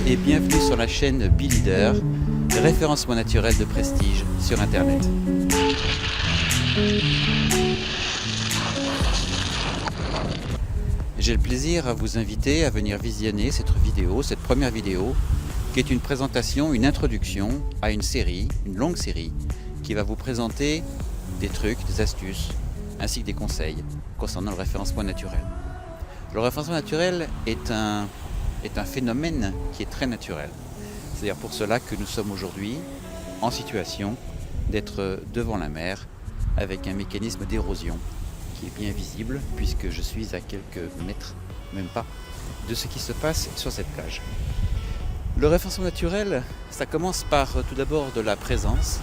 et bienvenue sur la chaîne Be-Leader, référencement naturel de prestige sur Internet. J'ai le plaisir à vous inviter à venir visionner cette vidéo, cette première vidéo, qui est une présentation, une introduction à une série, une longue série, qui va vous présenter des trucs, des astuces, ainsi que des conseils concernant le référencement naturel. Le référencement naturel est un phénomène qui est très naturel. C'est-à-dire pour cela que nous sommes aujourd'hui en situation d'être devant la mer avec un mécanisme d'érosion qui est bien visible puisque je suis à quelques mètres, même pas, de ce qui se passe sur cette plage. Le référencement naturel, ça commence par tout d'abord de la présence,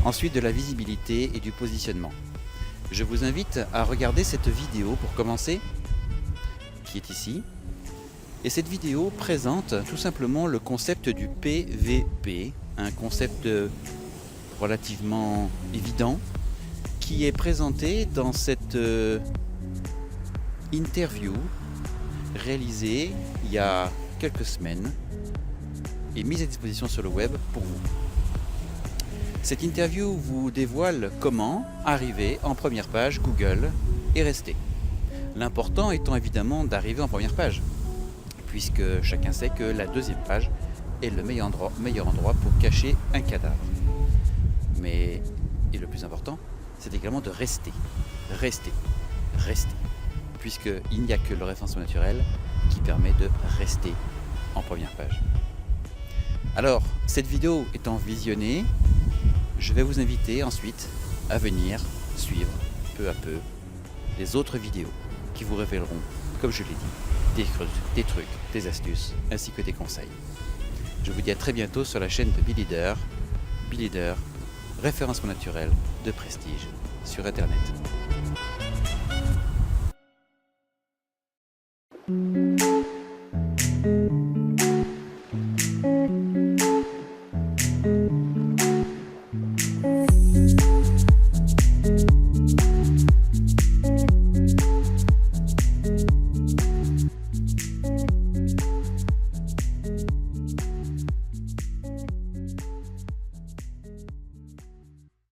ensuite de la visibilité et du positionnement. Je vous invite à regarder cette vidéo pour commencer, qui est ici. Et cette vidéo présente tout simplement le concept du PVP, un concept relativement évident qui est présenté dans cette interview réalisée il y a quelques semaines et mise à disposition sur le web pour vous. Cette interview vous dévoile comment arriver en première page Google et rester. L'important étant évidemment d'arriver en première page, puisque chacun sait que la deuxième page est le meilleur endroit pour cacher un cadavre. Et le plus important, c'est également de rester, puisqu'il n'y a que le référencement naturel qui permet de rester en première page. Alors, cette vidéo étant visionnée, je vais vous inviter ensuite à venir suivre peu à peu les autres vidéos qui vous révéleront, comme je l'ai dit, des trucs, des astuces, ainsi que des conseils. Je vous dis à très bientôt sur la chaîne de Be-Leader, référencement naturel de prestige sur Internet.